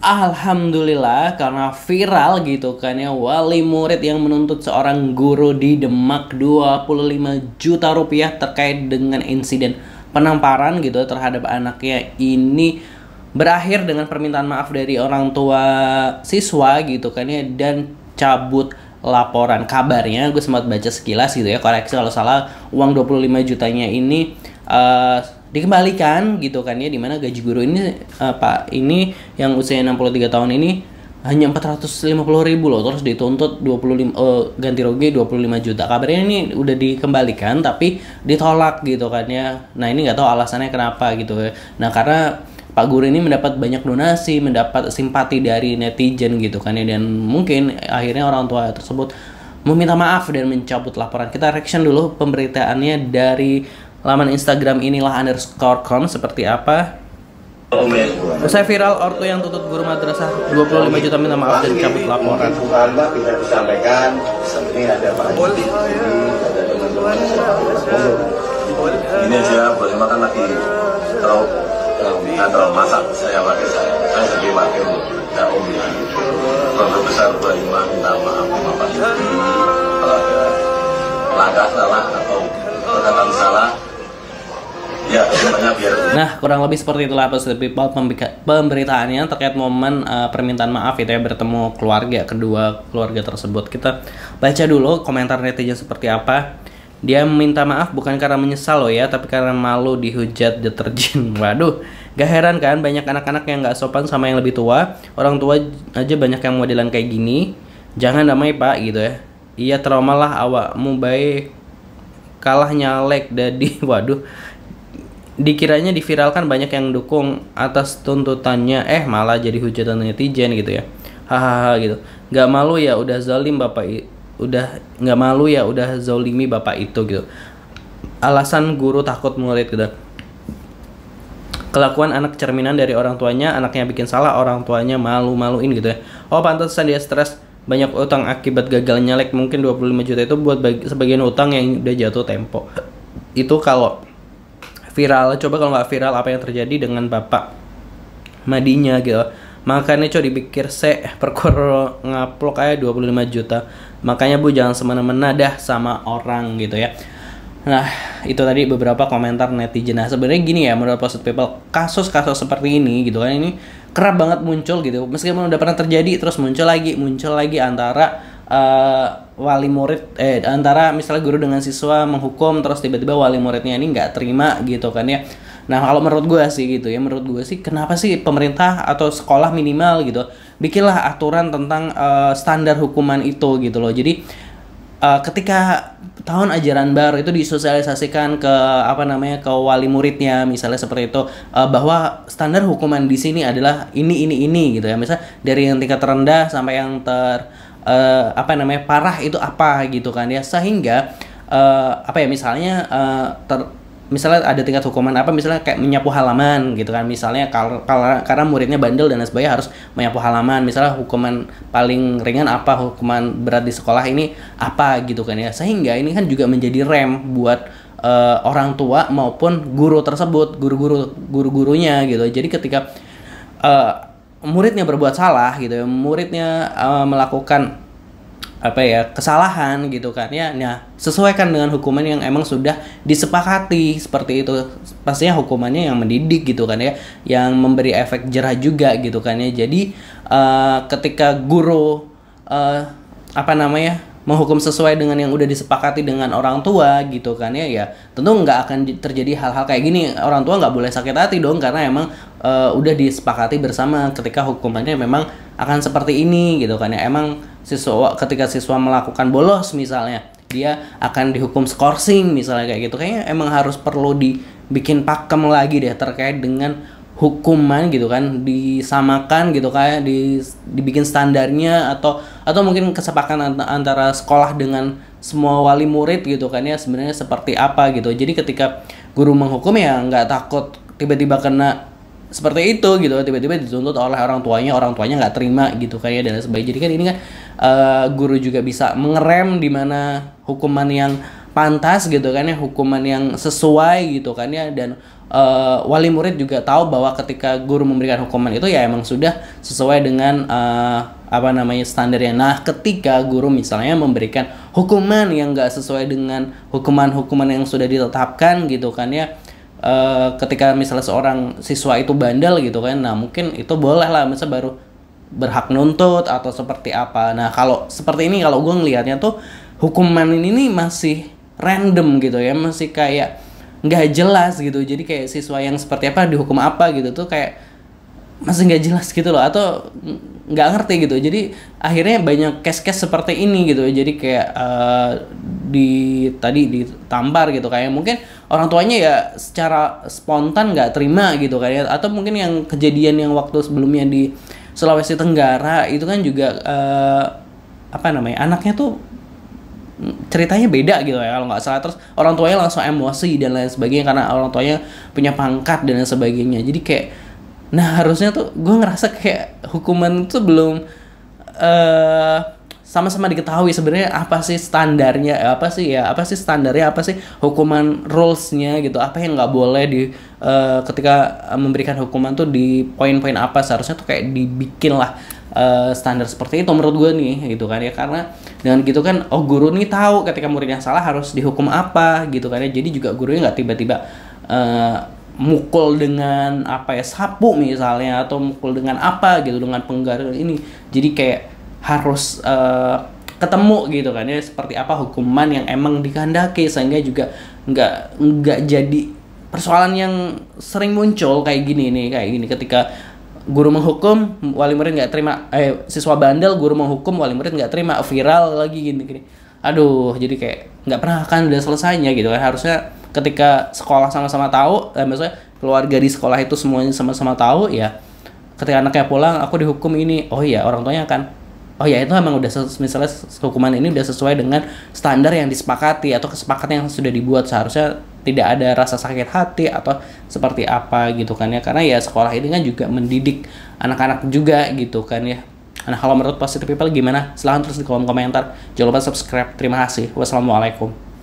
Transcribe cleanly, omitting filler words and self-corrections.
Alhamdulillah, karena viral gitu kan ya, wali murid yang menuntut seorang guru di Demak 25 juta rupiah terkait dengan insiden penamparan gitu terhadap anaknya ini berakhir dengan permintaan maaf dari orang tua siswa gitu kan ya, dan cabut laporan. Kabarnya gue sempat baca sekilas gitu ya, koreksi kalau salah, uang 25 jutanya ini dikembalikan gitu kan ya, dimana gaji guru ini Pak ini yang usia 63 tahun ini hanya 450.000 loh, terus dituntut 25 ganti rugi 25 juta. Kabarnya ini udah dikembalikan tapi ditolak gitu kan ya. Nah, ini nggak tahu alasannya kenapa gitu ya. Nah, karena Pak guru ini mendapat banyak donasi, mendapat simpati dari netizen gitu kan ya, dan mungkin akhirnya orang tua tersebut meminta maaf dan mencabut laporan. Kita reaction dulu pemberitaannya dari laman Instagram inilah_com seperti apa. Usai viral, ortu yang tuntut guru madrasah 25 juta minta maaf dan cabut laporan. Anda bisa disampaikan, ini ada Pak Haji, ada teman-teman. Ini saya boleh makan lagi terlalu masak saya pakai saya sebagai wakil ya Om ya. Keluarga besar Baima minta maaf Bapak Ibu kalau ada langkah salah atau perkataan salah. Ya, biar. Nah, kurang lebih seperti itulah people pemberitaannya terkait momen permintaan maaf itu ya, bertemu kedua keluarga tersebut. Kita baca dulu komentar netizen seperti apa. Dia minta maaf bukan karena menyesal loh ya, tapi karena malu dihujat deterjen. Waduh, gak heran kan banyak anak-anak yang gak sopan sama yang lebih tua. Orang tua aja banyak yang modelan kayak gini. Jangan damai Pak gitu ya. Iya, trauma lah awakmu baik kalah nyalek dadi. Waduh, dikiranya diviralkan banyak yang dukung atas tuntutannya, malah jadi hujatan netizen gitu ya. Hahaha gitu. Gak malu ya udah zalim bapak nggak malu ya udah zolimi bapak itu gitu. Alasan guru takut murid gitu. Kelakuan anak cerminan dari orang tuanya, anaknya bikin salah, orang tuanya malu-maluin gitu ya. Oh, pantesan dia stres, banyak utang akibat gagal nyalek. Mungkin 25 juta itu buat sebagian utang yang udah jatuh tempo. Itu kalau viral. Coba kalau nggak viral, apa yang terjadi dengan bapak Madinya gitu. Makanya coba dipikir perkara ngaplok aja 25 juta. Makanya Bu jangan semena-mena dah sama orang gitu ya. Nah, itu tadi beberapa komentar netizen. Nah, sebenarnya gini ya, menurut Positive People, kasus-kasus seperti ini gitu kan, ini kerap banget muncul gitu. Meskipun udah pernah terjadi, terus muncul lagi antara wali murid antara misalnya guru dengan siswa menghukum, terus tiba-tiba wali muridnya ini nggak terima gitu kan ya. Nah, kalau menurut gue sih gitu ya, menurut gue sih kenapa sih pemerintah atau sekolah minimal gitu bikinlah aturan tentang standar hukuman itu gitu loh. Jadi ketika tahun ajaran baru itu disosialisasikan ke ke wali muridnya misalnya seperti itu, bahwa standar hukuman di sini adalah ini gitu ya. Misal dari yang tingkat rendah sampai yang parah itu apa gitu kan ya, sehingga misalnya ada tingkat hukuman misalnya kayak menyapu halaman gitu kan, misalnya karena muridnya bandel dan sebagainya harus menyapu halaman. Misalnya hukuman paling ringan apa, hukuman berat di sekolah ini apa gitu kan ya, sehingga ini kan juga menjadi rem buat orang tua maupun guru tersebut, guru-gurunya gitu. Jadi ketika muridnya berbuat salah gitu ya, muridnya melakukan kesalahan gitu kan ya, nah sesuaikan dengan hukuman yang emang sudah disepakati seperti itu. Pastinya hukumannya yang mendidik gitu kan ya, yang memberi efek jerah juga gitu kan ya. Jadi ketika guru menghukum sesuai dengan yang udah disepakati dengan orang tua gitu kan ya, ya tentu nggak akan terjadi hal-hal kayak gini. Orang tua nggak boleh sakit hati dong, karena emang udah disepakati bersama ketika hukumannya memang akan seperti ini gitu kan ya. Emang ketika siswa melakukan bolos misalnya, dia akan dihukum skorsing misalnya kayak gitu. Kayaknya emang harus perlu dibikin pakem lagi deh terkait dengan hukuman gitu kan, disamakan gitu kayak dibikin standarnya, atau mungkin kesepakatan antara sekolah dengan semua wali murid gitu kan ya, sebenarnya seperti apa gitu. Jadi ketika guru menghukum ya nggak takut tiba-tiba kena seperti itu gitu, tiba-tiba dituntut oleh orang tuanya nggak terima gitu kayak dan sebagainya. Jadi kan ini kan guru juga bisa mengerem di mana hukuman yang pantas gitu kan ya, hukuman yang sesuai gitu kan ya, dan wali murid juga tahu bahwa ketika guru memberikan hukuman itu ya emang sudah sesuai dengan standarnya. Nah, ketika guru misalnya memberikan hukuman yang nggak sesuai dengan hukuman-hukuman yang sudah ditetapkan gitu kan ya, ketika misalnya seorang siswa itu bandel gitu kan, nah mungkin itu boleh lah misalnya baru berhak nuntut atau seperti apa. Nah, kalau seperti ini, kalau gue ngelihatnya tuh hukuman ini nih masih random gitu ya, masih kayak nggak jelas gitu. Jadi kayak siswa yang seperti apa dihukum apa gitu tuh kayak masih nggak jelas gitu loh, atau nggak ngerti gitu. Jadi akhirnya banyak case-case seperti ini gitu. Jadi kayak tadi ditampar gitu, kayak mungkin orang tuanya ya secara spontan nggak terima gitu kayak, atau mungkin yang kejadian yang waktu sebelumnya di Sulawesi Tenggara itu kan juga anaknya tuh ceritanya beda gitu ya kalau nggak salah, terus orang tuanya langsung emosi dan lain sebagainya karena orang tuanya punya pangkat dan lain sebagainya. Jadi kayak, nah harusnya tuh gue ngerasa kayak hukuman itu belum sama-sama diketahui sebenarnya apa sih standarnya, apa sih standarnya, apa sih hukuman rulesnya gitu, apa yang nggak boleh di ketika memberikan hukuman tuh di poin-poin apa. Seharusnya tuh kayak dibikin lah standar seperti itu menurut gue nih gitu kan ya, karena dengan gitu kan guru nih tahu ketika muridnya salah harus dihukum apa gitu kan ya. Jadi juga gurunya nggak tiba-tiba mukul dengan sapu misalnya, atau mukul dengan apa gitu, dengan penggaris ini. Jadi kayak harus ketemu gitu kan ya, seperti apa hukuman yang emang dikehendaki, sehingga juga nggak jadi persoalan yang sering muncul kayak gini ketika guru menghukum, wali murid nggak terima, siswa bandel, guru menghukum, wali murid nggak terima, viral lagi gini. Aduh, jadi kayak nggak pernah akan udah selesainya gitu kan. Harusnya ketika sekolah sama-sama tahu, maksudnya keluarga di sekolah itu semuanya sama-sama tahu ya, ketika anaknya pulang aku dihukum ini, oh iya orang tuanya akan, oh ya itu emang udah misalnya hukuman ini udah sesuai dengan standar yang disepakati atau kesepakatan yang sudah dibuat. Seharusnya tidak ada rasa sakit hati atau seperti apa gitu kan ya, karena ya sekolah ini kan juga mendidik anak-anak juga gitu kan ya. Nah, kalau menurut Positive People gimana? Silahkan tulis di kolom komentar. Jangan lupa subscribe. Terima kasih. Wassalamualaikum.